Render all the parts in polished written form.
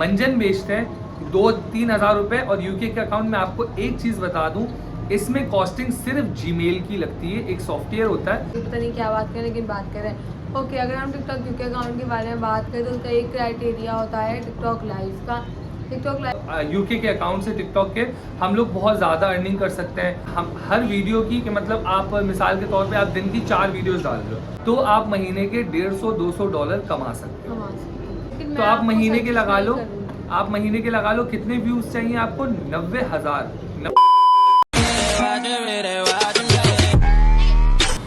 मंजन बेचते हैं 2-3 हज़ार रुपए। और यूके के अकाउंट में आपको एक चीज बता दूं, इसमें कॉस्टिंग सिर्फ जीमेल की लगती है, एक सॉफ्टवेयर होता है। पता नहीं क्या बात करें, लेकिन बात करें ओके। अगर हम टिकटॉक यूके अकाउंट के बारे में बात करें तो उसका एक क्राइटेरिया होता है टिकटॉक लाइव का। टिकटॉक लाइव यूके के अकाउंट से टिकटॉक के हम लोग बहुत ज़्यादा अर्निंग कर सकते हैं। हम हर वीडियो की कि मतलब आप मिसाल के तौर पे आप दिन की 4 वीडियोस डाल रहे हो तो आप महीने के $150-200 कमा सकते हो। तो आप महीने के लगा लो, आप महीने के लगा लो कितने व्यूज चाहिए आपको? 90,000।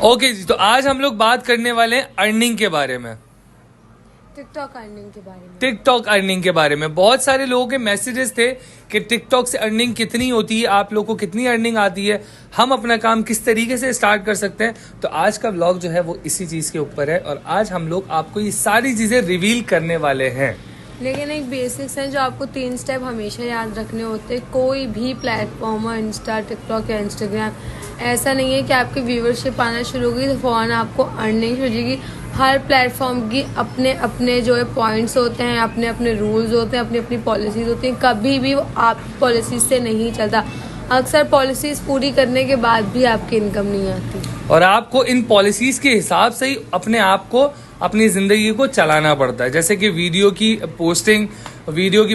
ओके जी, तो आज हम लोग बात करने वाले हैं अर्निंग के बारे में, टिकटॉक अर्निंग के बारे में। टिकटॉक अर्निंग के बारे में बहुत सारे लोगों के मैसेजेस थे कि टिकटॉक से अर्निंग कितनी होती है, आप लोगों को कितनी अर्निंग आती है, हम अपना काम किस तरीके से स्टार्ट कर सकते हैं। तो आज का व्लॉग जो है वो इसी चीज के ऊपर है और आज हम लोग आपको ये सारी चीजें रिवील करने वाले हैं। लेकिन एक बेसिक्स है जो आपको 3 स्टेप हमेशा याद रखने होते हैं। कोई भी प्लेटफॉर्म हो, इंस्टा, टिकटॉक या इंस्टाग्राम, ऐसा नहीं है कि आपकी व्यूअरशिप आना शुरू होगी तो फौरन आपको अर्निंग शुरू हो जाएगी। हर प्लेटफॉर्म की अपने अपने जो है पॉइंट्स होते हैं, अपने अपने रूल्स होते हैं, अपनी अपनी पॉलिसीज होती हैं। कभी भी वो आपकी पॉलिसीज से नहीं चलता। अक्सर पॉलिसीज पूरी करने के बाद भी आपकी इनकम नहीं आती और आपको इन पॉलिसीज के हिसाब से ही अपने आप को, अपनी जिंदगी को चलाना पड़ता है। जैसे कि वीडियो की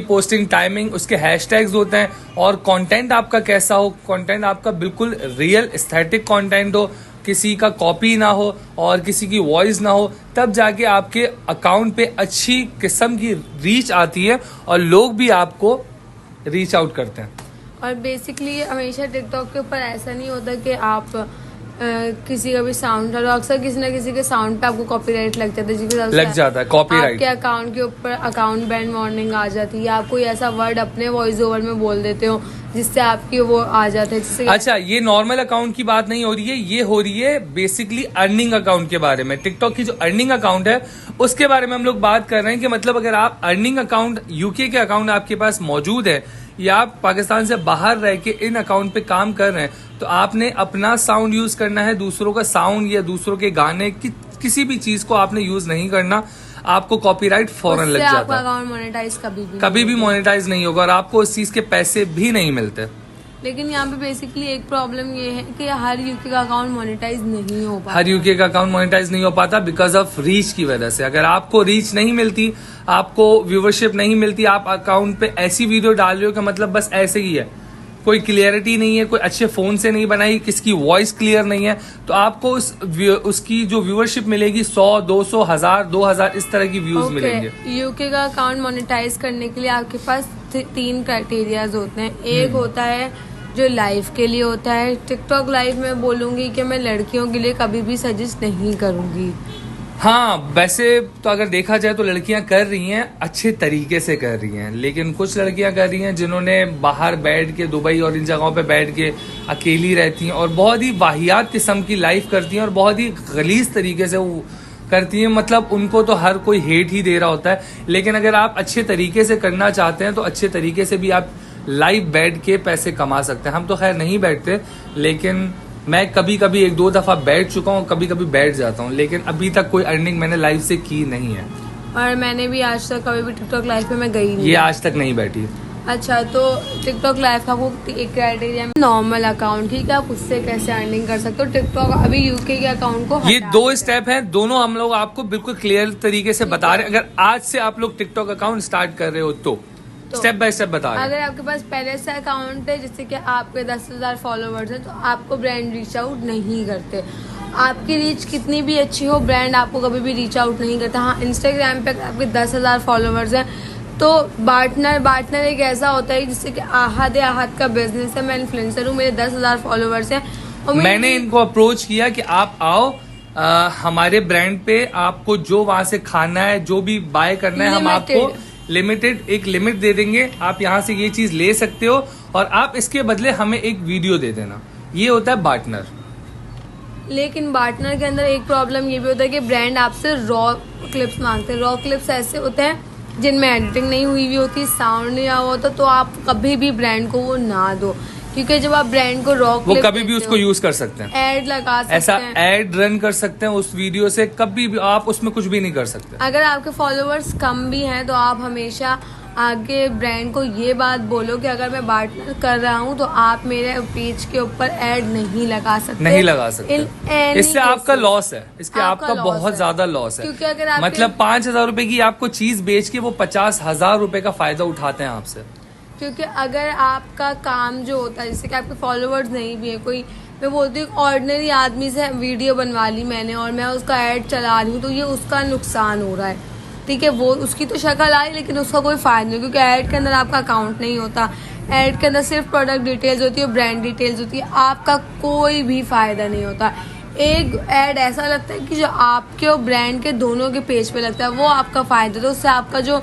पोस्टिंग टाइमिंग, उसके हैशटैग्स होते हैं और कंटेंट आपका कैसा हो। कंटेंट आपका बिल्कुल रियल एस्थेटिक कंटेंट हो, किसी का कॉपी ना हो और किसी की वॉइस ना हो, तब जाके आपके अकाउंट पे अच्छी किस्म की रीच आती है और लोग भी आपको रीच आउट करते हैं। और बेसिकली हमेशा टिकटॉक के ऊपर ऐसा नहीं होता कि आप किसी का भी साउंड डालो। अक्सर किसी ना किसी के साउंड पे आपको कॉपीराइट लग जाता है कॉपीराइट। आपके अकाउंट के ऊपर अकाउंट बैन वार्निंग आ जाती है। आप कोई ऐसा वर्ड अपने वॉइस ओवर में बोल देते हो जिससे आपकी वो आ जाता है, जिससे अच्छा, ये नॉर्मल अकाउंट की बात नहीं हो रही है, ये हो रही है बेसिकली अर्निंग अकाउंट के बारे में। टिकटॉक की जो अर्निंग अकाउंट है उसके बारे में हम लोग बात कर रहे हैं कि मतलब अगर आप अर्निंग अकाउंट, यूके के अकाउंट आपके पास मौजूद है या आप पाकिस्तान से बाहर रह के इन अकाउंट पे काम कर रहे हैं तो आपने अपना साउंड यूज करना है, दूसरों का साउंड या दूसरों के गाने की किसी भी चीज को आपने यूज नहीं करना। आपको कॉपीराइट फौरन लग जाता है। अकाउंट मोनेटाइज कभी भी मोनेटाइज नहीं होगा और आपको उस चीज के पैसे भी नहीं मिलते। लेकिन यहाँ पे बेसिकली एक प्रॉब्लम ये है कि हर यूके का अकाउंट मोनेटाइज नहीं हो पाता। हर यूके का अकाउंट मोनेटाइज नहीं हो पाता बिकॉज ऑफ रीच की वजह से। अगर आपको रीच नहीं मिलती, आपको व्यूवरशिप नहीं मिलती, आप अकाउंट पे ऐसी वीडियो डाल रहे हो कि मतलब बस ऐसे ही है, कोई क्लियरिटी नहीं है, कोई अच्छे फोन से नहीं बनाई, किसकी वॉइस क्लियर नहीं है, तो आपको उसकी जो व्यूवरशिप मिलेगी 100, 200, 1000, 2000 इस तरह की व्यूज मिलेंगे। यूके का अकाउंट मोनेटाइज करने के लिए आपके पास 3 क्राइटेरियाज होते हैं। एक होता है जो लाइव के लिए होता है। टिकटॉक लाइव में बोलूंगी कि मैं लड़कियों के लिए कभी भी सजेस्ट नहीं करूंगी। हाँ, वैसे तो अगर देखा जाए तो लड़कियां कर रही हैं, अच्छे तरीके से कर रही हैं, लेकिन कुछ लड़कियां कर रही हैं जिन्होंने बाहर बैठ के, दुबई और इन जगहों पे बैठ के अकेली रहती हैं और बहुत ही वाहियात किस्म की लाइफ करती हैं और बहुत ही गलीज तरीके से वो करती हैं। मतलब उनको तो हर कोई हेट ही दे रहा होता है, लेकिन अगर आप अच्छे तरीके से करना चाहते हैं तो अच्छे तरीके से भी आप लाइव बैठ के पैसे कमा सकते हैं। हम तो खैर नहीं बैठते, लेकिन मैं कभी कभी 1-2 दफा बैठ चुका हूँ, कभी कभी बैठ जाता हूँ, लेकिन अभी तक कोई अर्निंग मैंने लाइव से की नहीं है। और मैंने भी आज तक कभी भी टिकटॉक लाइव पे मैं गई नहीं, ये आज तक नहीं बैठी। अच्छा, तो टिकटॉक लाइव का वो एक क्राइटेरिया नॉर्मल अकाउंट, ठीक है, आप उससे कैसे अर्निंग कर सकते हो। टिकटॉक अभी यूके के अकाउंट को ये 2 स्टेप हैं, दोनों हम लोग आपको बिल्कुल क्लियर तरीके से बता रहे हैं। अगर आज से आप लोग टिकटॉक अकाउंट स्टार्ट कर रहे हो तो स्टेप बाय स्टेप बता रहे हैं। अगर आपके पास पहले से अकाउंट है, जिससे कि आपके 10,000 फॉलोवर्स हैं, तो आपको ब्रांड रीच आउट नहीं करते। आपकी रीच कितनी भी अच्छी हो, ब्रांड आपको कभी भी रीच आउट नहीं करता। हाँ, इंस्टाग्राम पे आपके 10,000 फॉलोवर्स हैं तो पार्टनर एक ऐसा होता है जिससे कि आहद का बिजनेस है। मैं इन्फ्लुएंसर हूँ, मेरे 10,000 फॉलोवर्स हैं और मैंने इनको अप्रोच किया कि आप आओ हमारे ब्रांड पे, आपको जो वहां से खाना है, जो भी बाय करना है, हम आपको लिमिटेड एक लिमिट दे देंगे, आप यहाँ से ये चीज ले सकते हो और आप इसके बदले हमें एक वीडियो दे देना। ये होता है पार्टनर। लेकिन पार्टनर के अंदर एक प्रॉब्लम ये भी होता है कि ब्रांड आपसे रॉ क्लिप्स मांगते हैं। रॉ क्लिप्स ऐसे होते हैं जिनमें एडिटिंग नहीं हुई होती, साउंड नहीं आया होता, तो आप कभी भी ब्रांड को वो ना दो। क्योंकि जब आप ब्रांड को रॉ वो कभी भी उसको यूज कर सकते हैं, ऐड लगा सकते ऐसा हैं, ऐड रन कर सकते हैं उस वीडियो से, कभी भी आप उसमें कुछ भी नहीं कर सकते। अगर आपके फॉलोअर्स कम भी हैं तो आप हमेशा आगे ब्रांड को ये बात बोलो कि अगर मैं पार्टनर कर रहा हूँ तो आप मेरे पेज के ऊपर ऐड नहीं लगा सकते। इससे आपका लॉस है, इसके आपका बहुत ज्यादा लॉस है, क्योंकि अगर मतलब 5,000 रुपए की आपको चीज बेच के वो 50,000 रुपए का फायदा उठाते हैं आपसे। क्योंकि अगर आपका काम जो होता है, जैसे कि आपके फॉलोवर्स नहीं भी है, कोई मैं बोलती हूँ ऑर्डिनरी आदमी से वीडियो बनवा ली मैंने और मैं उसका ऐड चला रही हूँ, तो ये उसका नुकसान हो रहा है, ठीक है। वो उसकी तो शक्ल आई लेकिन उसका कोई फायदा नहीं, क्योंकि ऐड के अंदर आपका अकाउंट नहीं होता, ऐड के अंदर सिर्फ प्रोडक्ट डिटेल्स होती है, ब्रांड डिटेल्स होती है, आपका कोई भी फायदा नहीं होता। एक ऐड ऐसा लगता है कि जो आपके और ब्रांड के दोनों के पेज पे लगता है वो आपका फायदा, तो उससे आपका जो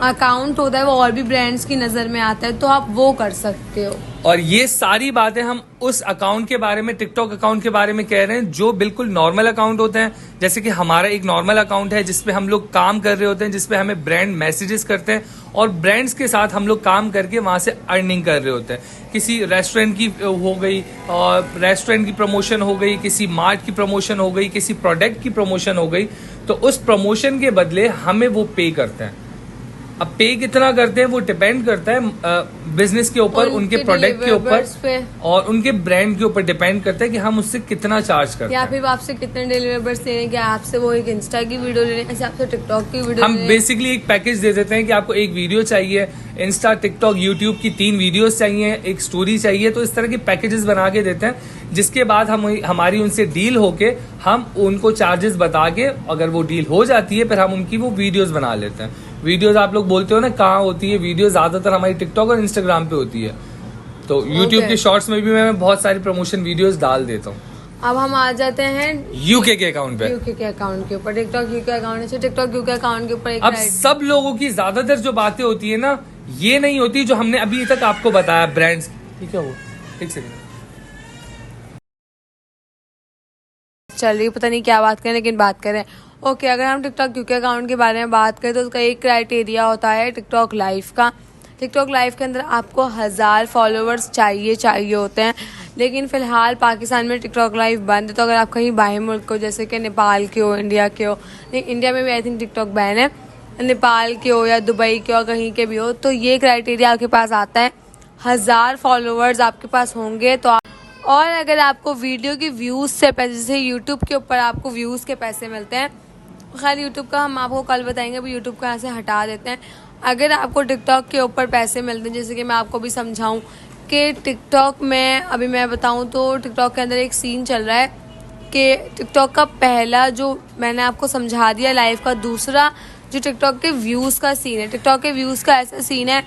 अकाउंट होता है वो और भी ब्रांड्स की नजर में आता है, तो आप वो कर सकते हो। और ये सारी बातें हम उस अकाउंट के बारे में, टिकटॉक अकाउंट के बारे में कह रहे हैं जो बिल्कुल नॉर्मल अकाउंट होते हैं। जैसे कि हमारा एक नॉर्मल अकाउंट है जिसपे हम लोग काम कर रहे होते हैं, जिसपे हमें ब्रांड मैसेजेस करते हैं और ब्रांड्स के साथ हम लोग काम करके वहां से अर्निंग कर रहे होते हैं। किसी रेस्टोरेंट की हो गई और रेस्टोरेंट की प्रमोशन हो गई, किसी मार्ट की प्रमोशन हो गई, किसी प्रोडक्ट की प्रमोशन हो गई, तो उस प्रमोशन के बदले हमें वो पे करते हैं। अब पे कितना करते हैं वो डिपेंड करता है बिजनेस के ऊपर, उनके प्रोडक्ट के ऊपर और उनके ब्रांड के ऊपर डिपेंड करता है कि हम उससे कितना चार्ज करते हैं, या फिर आपसे कितने डिलीवर्स लेने हैं, आपसे वो एक इंस्टा की वीडियो ले लें, आपसे टिकटॉक की वीडियो। हम बेसिकली एक पैकेज दे देते हैं कि आपको एक वीडियो चाहिए, इंस्टा, टिकटॉक, यूट्यूब की 3 वीडियोस चाहिए, एक स्टोरी चाहिए, तो इस तरह के पैकेजेस बना के देते हैं। जिसके बाद हमारी उनसे डील होके हम उनको चार्जेस बता के, अगर वो डील हो जाती है फिर हम उनकी वो वीडियोस बना लेते हैं। वीडियोस आप लोग बोलते हो ना कहाँ होती है, वीडियो ज्यादातर हमारी टिकटॉक और इंस्टाग्राम पे होती है, तो यूट्यूब के शॉर्ट्स में भी मैं बहुत सारी प्रमोशन वीडियोस डाल देता हूँ। अब हम आ जाते हैं यूके के अकाउंट पे, यूके के अकाउंट के ऊपर। टिकटॉक यूके अकाउंट है, टिकटॉक यूके अकाउंट के ऊपर अब सब लोगों की ज्यादातर जो बातें होती है ना, ये नहीं होती जो हमने अभी तक आपको बताया ब्रांड्स। ठीक है, वो एक सेकंड चल रही, पता नहीं क्या बात करें लेकिन बात करें। ओके, अगर हम टिकटॉक यूके अकाउंट के बारे में बात करें तो उसका एक क्राइटेरिया होता है टिकटॉक लाइव का। टिकटॉक लाइव के अंदर आपको 1000 फॉलोअर्स चाहिए होते हैं, लेकिन फिलहाल पाकिस्तान में टिकटॉक लाइव बंद है। तो अगर आप कहीं बाहर मुल्क हो, जैसे कि नेपाल के हो, इंडिया के हो, इंडिया में भी आई थिंक टिकटॉक बैन है, नेपाल के हो या दुबई के हो, कहीं के भी हो, तो ये क्राइटेरिया आपके पास आता है 1000 फॉलोअर्स आपके पास होंगे तो और अगर आपको वीडियो की व्यूज़ से पैसे, जैसे यूट्यूब के ऊपर आपको व्यूज़ के पैसे मिलते हैं, खैर यूट्यूब का हम आपको कल बताएंगे, अभी यूट्यूब का यहाँ से हटा देते हैं। अगर आपको टिकटॉक के ऊपर पैसे मिलते हैं, जैसे कि मैं आपको भी समझाऊं कि टिकटॉक में अभी मैं बताऊं तो टिकटॉक के अंदर एक सीन चल रहा है कि टिकटॉक का पहला जो मैंने आपको समझा दिया लाइव का, दूसरा जो टिकटॉक के व्यूज़ का सीन है। टिकटॉक के व्यूज़ का ऐसा सीन है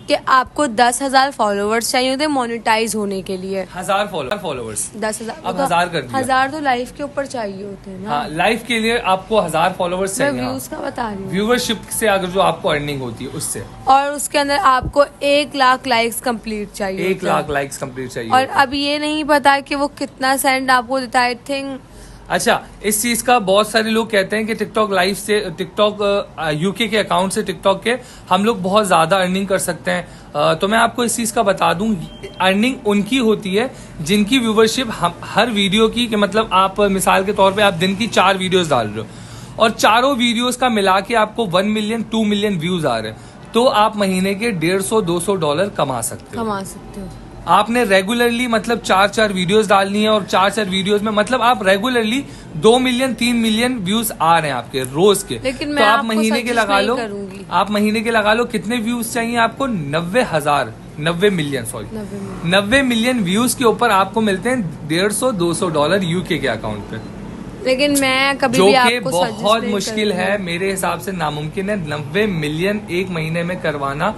कि आपको 10,000 फॉलोवर्स चाहिए होते हैं मोनेटाइज होने के लिए। 1000 फॉलोवर्स 10,000 अब 1000 कर दिया। 1000 तो लाइव के ऊपर चाहिए होते हैं ना। हाँ, लाइव के लिए आपको 1000 फॉलोवर्स चाहिए। मैं व्यूज का बता रही हूँ, व्यूवरशिप से अगर जो आपको अर्निंग होती है उससे, और उसके अंदर आपको 1 लाख लाइक्स कंप्लीट चाहिए, 1 लाख लाइक्स कंप्लीट चाहिए। और अब ये नहीं पता कि वो कितना सेंड आपको देता है। आई थिंक अच्छा, इस चीज का बहुत सारे लोग कहते हैं कि टिकटॉक लाइव से, टिकटॉक यूके के अकाउंट से टिकटॉक के हम लोग बहुत ज्यादा अर्निंग कर सकते हैं। तो मैं आपको इस चीज का बता दूं, अर्निंग उनकी होती है जिनकी व्यूवरशिप हर वीडियो की, कि मतलब आप मिसाल के तौर पे आप दिन की 4 वीडियोस डाल रहे हो और चारों वीडियोस का मिला के आपको 1 मिलियन 2 मिलियन व्यूज आ रहे हैं, तो आप महीने के $150-200 कमा सकते हो। आपने रेगुलरली मतलब 4 वीडियोस डालनी है और 4 वीडियोस में मतलब आप रेगुलरली 2 मिलियन 3 मिलियन व्यूज आ रहे हैं आपके रोज के। लेकिन तो आप महीने के लगा लो, आप महीने के लगा लो कितने व्यूज चाहिए आपको? 90 मिलियन व्यूज के ऊपर आपको मिलते हैं $150-200 यूके के अकाउंट पे। लेकिन मैं कभी जो भी कि आपको बहुत मुश्किल है, मेरे हिसाब से नामुमकिन है। 90 मिलियन एक महीने में करवाना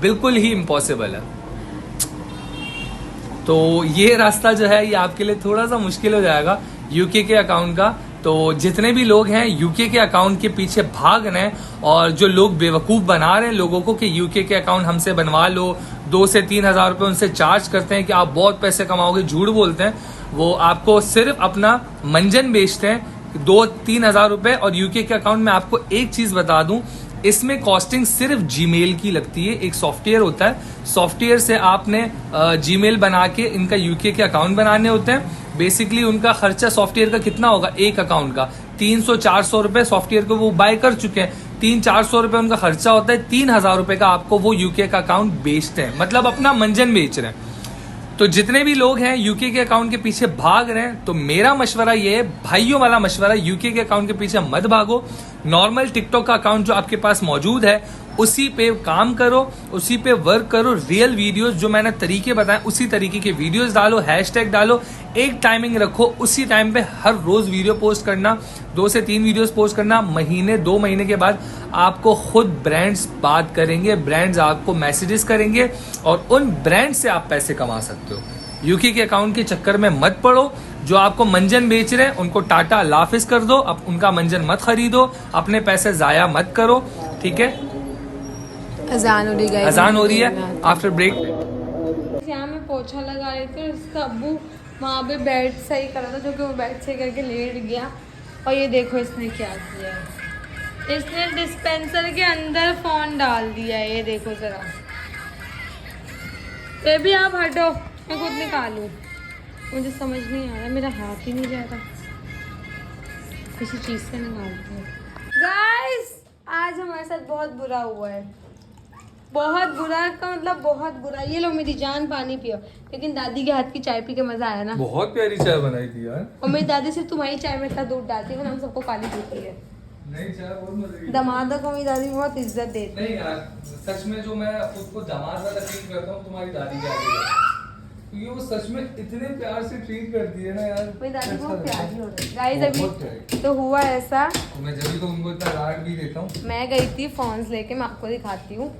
बिल्कुल ही इम्पॉसिबल है। तो ये रास्ता जो है ये आपके लिए थोड़ा सा मुश्किल हो जाएगा यूके के अकाउंट का। तो जितने भी लोग हैं यूके के अकाउंट के पीछे भाग रहे हैं और जो लोग बेवकूफ बना रहे हैं लोगों को कि यूके के अकाउंट हमसे बनवा लो, 2 से 3 हजार रुपए उनसे चार्ज करते हैं कि आप बहुत पैसे कमाओगे, झूठ बोलते हैं। वो आपको सिर्फ अपना मंजन बेचते हैं 2-3 हजार रुपए। और यूके के अकाउंट में आपको एक चीज बता दूं, इसमें कॉस्टिंग सिर्फ जीमेल की लगती है। एक सॉफ्टवेयर होता है, सॉफ्टवेयर से आपने जीमेल बना के इनका यूके के अकाउंट बनाने होते हैं। बेसिकली उनका खर्चा सॉफ्टवेयर का कितना होगा एक अकाउंट का 300-400 रुपए सॉफ्टवेयर को वो बाय कर चुके हैं। 300-400 रुपए उनका खर्चा होता है, 3000 रुपए का आपको वो यूके का अकाउंट बेचते हैं, मतलब अपना मंजन बेच रहे हैं। तो जितने भी लोग हैं यूके के अकाउंट के पीछे भाग रहे हैं, तो मेरा मशवरा ये है, भाइयों वाला मशवरा, यूके के अकाउंट के पीछे मत भागो। नॉर्मल टिकटॉक का अकाउंट जो आपके पास मौजूद है उसी पे काम करो, उसी पे वर्क करो। रियल वीडियोस जो मैंने तरीके बताए उसी तरीके के वीडियोस डालो, हैशटैग डालो, एक टाइमिंग रखो, उसी टाइम पे हर रोज वीडियो पोस्ट करना, 2 से 3 वीडियोस पोस्ट करना। महीने 2 महीने के बाद आपको खुद ब्रांड्स बात करेंगे, ब्रांड्स आपको मैसेजेस करेंगे और उन ब्रांड से आप पैसे कमा सकते हो। यूके के अकाउंट के चक्कर में मत पड़ो। जो आपको मंजन बेच रहे हैं उनको टाटा लाफिस कर दो, अब उनका मंजन मत खरीदो, अपने पैसे जाया मत करो, ठीक है। अजान हो रही है, अजान हो रही है आफ्टर ब्रेक। यहाँ मैं पोछा लगा रही थी, उसका अब्बू वहाँ पे बेड सही कर रहा था, जो कि वो बेड सही करके लेट गया। और ये देखो इसने क्या किया, इसने डिस्पेंसर के अंदर फोन डाल दिया है। ये देखो जरा, ये भी आप हटो, मैं खुद निकालूं। मुझे समझ नहीं आ रहा, मेरा हाथ ही नहीं जा रहा, किसी चीज़ से निकालती हूँ। गाइस आज हमारे साथ बहुत बुरा हुआ है, बहुत बुरा का मतलब बहुत बुरा। ये लो मेरी जान पानी पियो। लेकिन दादी के हाथ की चाय पी के मजा आया ना। बहुत प्यारी चाय बनाई थी यार। और मेरी दादी सिर्फ तुम्हारी चाय में इतना दूध डालती है, हम सबको काली पीती है। नहीं चाय बहुत मजे की। दामादों को मेरी दादी बहुत इज्जत देती है। नहीं यार, सच में जो मैं खुद को दामाद वाला ट्रीट करता हूँ तुम्हारी दादी के आगे, क्योंकि वो सच में इतने प्यार से ट्रीट करती है ना यार। मेरी दादी बहुत प्यारी हो रही है। गाइस अभी तो हुआ ऐसा, मैं जब भी तो उनको इतना डांट भी देता हूँ। मैं गई थी फोन्स लेके, मैं आपको दिखाती हूँ,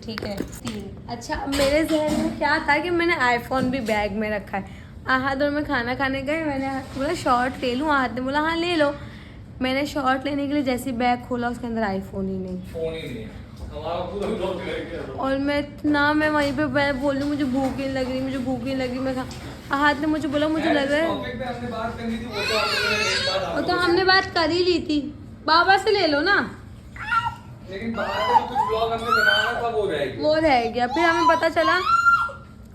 ठीक है 3। अच्छा मेरे जहन में क्या था कि मैंने आईफोन भी बैग में रखा है। आहद और मैं खाना खाने गए, मैंने बोला शॉर्ट ले लूँ, आहद ने बोला हाँ ले लो। मैंने शॉर्ट लेने के लिए जैसे बैग खोला, उसके अंदर आईफोन ही नहीं, फोन ही नहीं, हमारा पूरा ब्लॉग रह गया। और मैं वहीं पे मैं बोल रही मुझे भूख नहीं लग रही, मुझे भूख नहीं लग रही। मैं आहद ने मुझे बोला मुझे लग रहा है, हमने बात करनी थी, वो तो हमने बात कर ही ली थी। बाबा से ले लो ना, लेकिन बाहर का जो कुछ ब्लॉग हमने बनाया था वो रह गया। फिर हमें पता चला,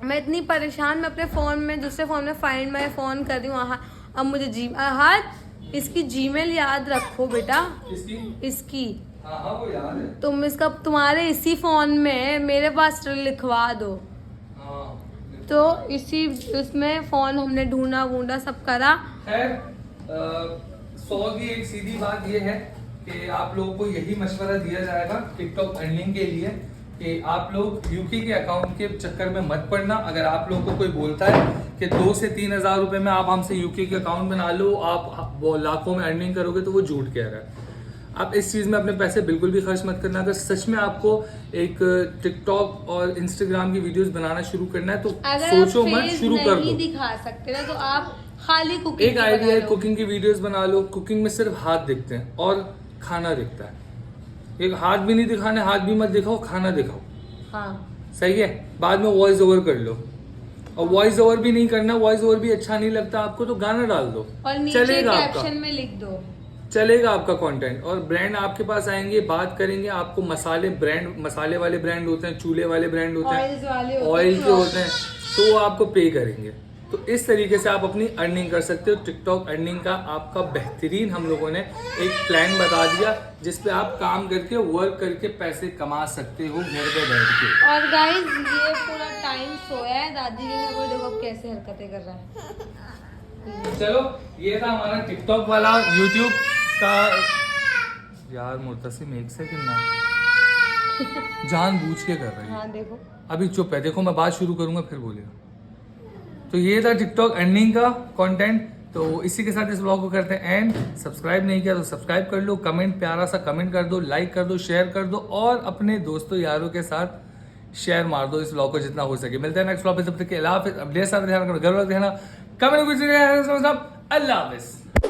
मैं इतनी परेशान, मैं अपने फ़ोन में दूसरे फ़ोन में फाइंड माई फ़ोन कर रही हूँ। अब मुझे इसकी जीमेल याद रखो बेटा, इसकी हाँ वो याद है। तुम इसका तुम्हारे इसी फ़ोन में मेरे पास लिखवा दो। हाँ। तो इसी उसमें फ़ोन हमने ढूंढा सब करा। खैर 100 की एक सीधी बात ये है कि आप लोगों को यही मशवरा दिया जाएगा टिकटॉक अर्निंग के लिए कि आप लोग यूके के अकाउंट के चक्कर में मत पड़ना। अगर आप लोगों को कोई बोलता है कि 2 से 3 हज़ार रुपए में आप हमसे यूके के अकाउंट बना लो, आप वो लाखों में अर्निंग करोगे, तो वो झूठ कह रहा है। आप इस चीज़ में अपने पैसे बिल्कुल भी खर्च मत करना। अगर सच में आपको एक टिकटॉक और इंस्टाग्राम की वीडियोस बनाना शुरू करना है तो सोचो मत, शुरू कर दो। दिखा सकते ना, तो आप खाली कुकिंग एक आइडिया है, कुकिंग की वीडियोस बना लो। कुकिंग में सिर्फ हाथ दिखते हैं और खाना दिखता है। एक हाथ भी नहीं दिखाना, हाथ भी मत दिखाओ, खाना दिखाओ। हाँ सही है। बाद में वॉइस ओवर कर लो, और वॉइस ओवर भी नहीं करना, वॉइस ओवर भी अच्छा नहीं लगता आपको तो गाना डाल दो, और नीचे चलेगा कैप्शन में लिख दो, चलेगा आपका कंटेंट। और ब्रांड आपके पास आएंगे, बात करेंगे आपको। मसाले वाले ब्रांड होते हैं, चूल्हे वाले ब्रांड होते हैं, ऑयल के होते हैं, तो वो आपको पे करेंगे। तो इस तरीके से आप अपनी अर्निंग कर सकते हो। टिकटॉक अर्निंग का आपका बेहतरीन हम लोगों ने एक प्लान बता दिया, जिसपे आप काम करके वर्क करके पैसे कमा सकते हो घर पे बैठ के। और गाइस ये पूरा टाइम सोया है, दादी के घर देखो अब कैसे हरकतें कर रहा है। चलो ये था हमारा टिकटॉक वाला यूट्यूब का। यार मुर्तसिम एक सेकंड ना, जानबूझ के कर रही है। हाँ देखो अभी चुप है, देखो मैं बात शुरू करूंगा फिर बोलेगा। तो ये था टिकटॉक अर्निंग का कंटेंट। तो इसी के साथ इस ब्लॉग को करते हैं एंड। सब्सक्राइब नहीं किया तो सब्सक्राइब कर लो, कमेंट प्यारा सा कमेंट कर दो, लाइक कर दो, शेयर कर दो, और अपने दोस्तों यारों के साथ शेयर मार दो इस ब्लॉग को जितना हो सके। मिलते हैं नेक्स्ट ब्लॉग पे, तब तक के अल्लाह हाफिज़। अब ढेर सारा ध्यान रखना, घर वाला ध्यान, कमेंट कुछ अल्लाह हाफिज़।